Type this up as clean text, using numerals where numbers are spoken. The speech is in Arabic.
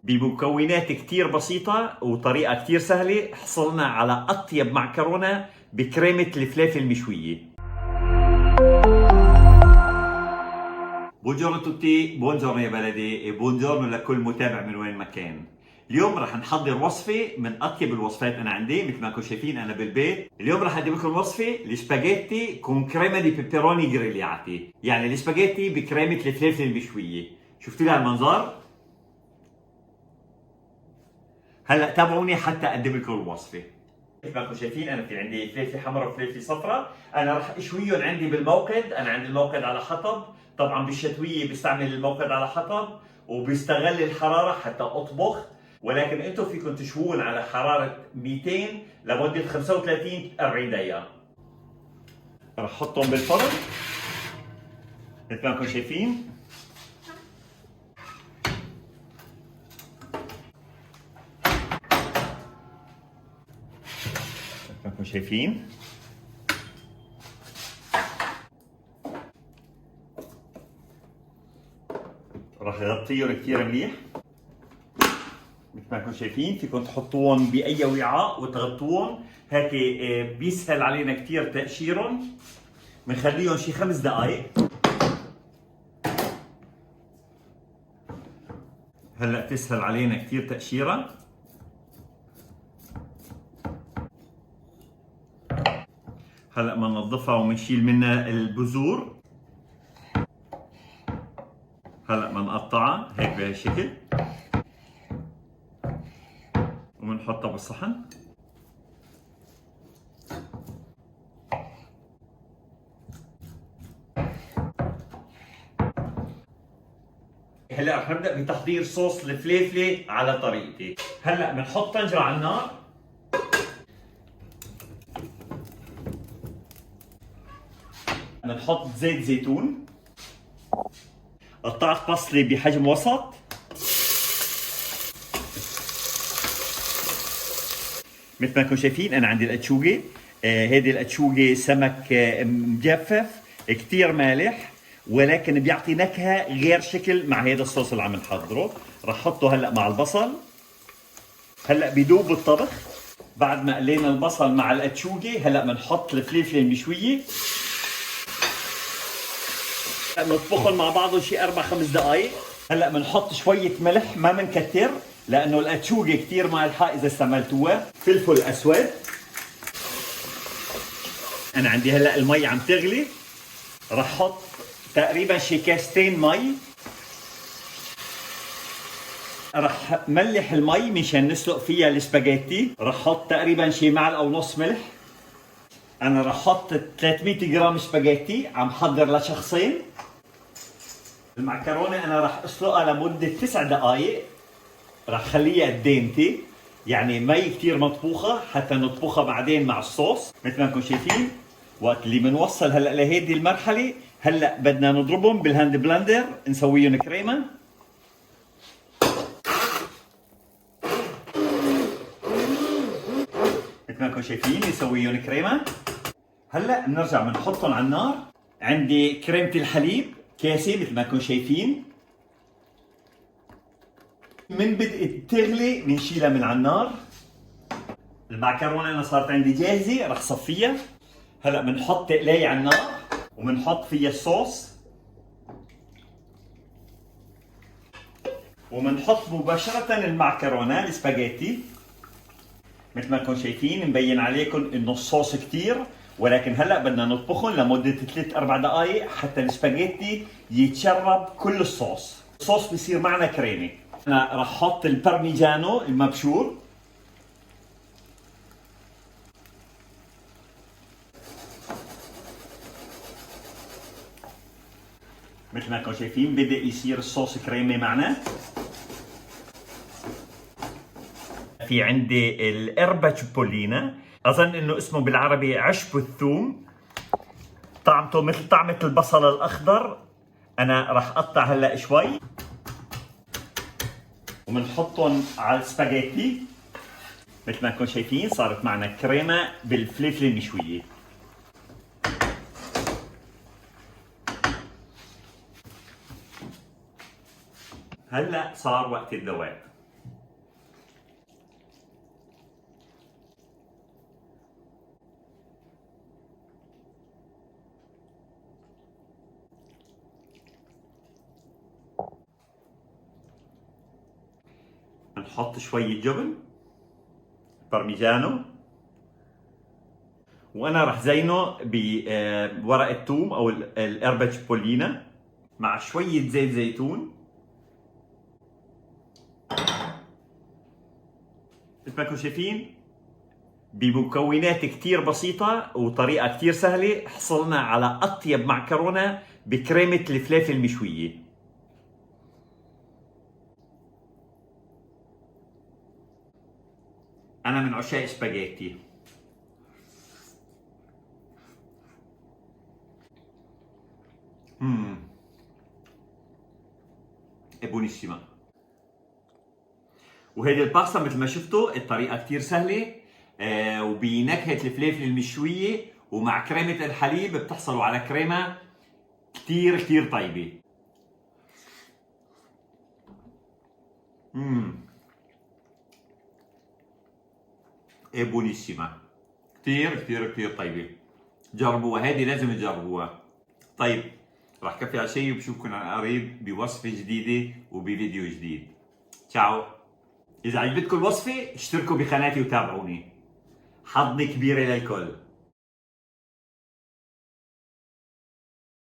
بمكونات كتير بسيطة وطريقة كتير سهلة حصلنا على أطيب معكرونة بكريمة الفلافل المشوية. بونجورنو توتي، بونجورنو يا بلدي، بونجورنو لكل متابع من وين ما كان. اليوم رح نحضر وصفة من أطيب الوصفات أنا عندي، مثل ما انكم شايفين أنا بالبيت. اليوم رح أقدم لكم وصفة السباجيتي كون كريمة دي بيبروني جريلياتي، يعني السباجيتي بكريمة الفلافل المشوية. شفتوا لها المنظر؟ هلا تابعوني حتى اقدم لكم الوصفه. مثل ما انتم شايفين انا في عندي فلفله حمراء وفلفله صفراء، انا رح اشويهم عندي بالموقد، انا عندي الموقد على حطب، طبعا بالشتويه بستعمل الموقد على حطب وبيستغل الحراره حتى اطبخ، ولكن انتم فيكم تشوون على حراره 200 لمده 35 40 دقيقه. رح احطهم بالفرن مثل ما انتم شايفين. كما شايفين راح اغطيهم كثير منيح مثل ما انتم شايفين. فيكم تحطوهم باي وعاء وتغطوهم هيك، بيسهل علينا كثير تقشيرهم. بنخليهم شي 5 دقائق. هلا تسهل علينا كثير تقشيرها. هلا بننظفها وبنشيل منها البذور. هلا بنقطعها هيك بهالشكل وبنحطها بالصحن. هلا رح نبدا بتحضير صوص الفليفله على طريقتي. هلا بنحط طنجره على النار، بنحط زيت زيتون، قطعت بصله بحجم وسط، مثل ما انكم شايفين انا عندي الاتشوجه. هذه الاتشوجه سمك مجفف كثير مالح، ولكن بيعطي نكهه غير شكل مع هذا الصوص اللي عم نحضره. رح احطه هلا مع البصل. هلا بيدوب الطبخ بعد ما قلينا البصل مع الاتشوجه. هلا بنحط الفلفله المشويه، نطبخهم مع بعضهم شي 4-5 دقائق. هلا بنحط شويه ملح، ما بنكتر لانه الاتشوجه كثير مالحه اذا استعملتوها. فلفل اسود. انا عندي هلا المي عم تغلي، رح احط تقريبا شي كاستين مي. رح ملح المي مشان نسلق فيها السباجيتي. رح احط تقريبا شي معلقه ونص ملح. انا رح احط 300 جرام سباجيتي عم حضر لشخصين. المعكرونه انا رح اسلقها لمده 9 دقائق، رح خليها دينتي يعني مي كثير مطبوخه حتى نطبخها بعدين مع الصوص. مثل ما انكم شايفين وقت اللي بنوصل هلا لهيدي المرحله، هلا بدنا نضربهم بالهاند بلندر نسويهم كريمه. مثل ما انكم شايفين نسويهم كريمه. هلا بنرجع بنحطهم على النار. عندي كريمه الحليب كاسه مثل ما انكم شايفين. من بدأت تغلي بنشيلها من على النار. المعكرونه انا صارت عندي جاهزه، رح صفيها. هلا بنحط تقلايه على النار وبنحط فيها الصوص وبنحط مباشره المعكرونه السباجيتي. مثل ما انكم شايفين مبين عليكم انه الصوص كثير، ولكن هلا بدنا نطبخهم لمده 3-4 دقائق حتى السباجيتي يتشرب كل الصوص. الصوص بصير معنا كريمي. انا رح احط البارميجانو المبشور. مثل ما انكم شايفين بدا يصير الصوص كريمي معنا. في عندي الاربا تشيبولينا، اظن انه اسمه بالعربي عشب الثوم، طعمته مثل طعمه البصل الاخضر. انا راح اقطع هلا شوي وبنحطهم على السباجيتي. مثل ما انكم شايفين صارت معنا كريمه بالفلفله المشويه. هلا صار وقت الذوق. نحط شوية جبن بارميجانو، وانا رح زينه بورق الثوم او الاربا تشيبولينا مع شوية زيت زيتون. مثل ما انتم شايفين بمكونات كتير بسيطة وطريقة كتير سهلة حصلنا على أطيب معكرونة بكريمة الفلافل المشوية. أنا من عشاق سباجيتي. بونيسيما. وهيدي الباستا مثل ما شفتوا الطريقة كتير سهلة، وبنكهة الفلافل المشوية ومع كريمة الحليب بتحصلوا على كريمة كتير كتير طيبة. بونيسيما، كتير كتير كتير طيبة. جربوها، هذه لازم تجربوها. طيب راح كفي على شيء وبشوفكم عن قريب بوصفة جديدة وبفيديو جديد. تشاو. إذا عجبتكم الوصفة اشتركوا بقناتي وتابعوني. حظ كبير للكل.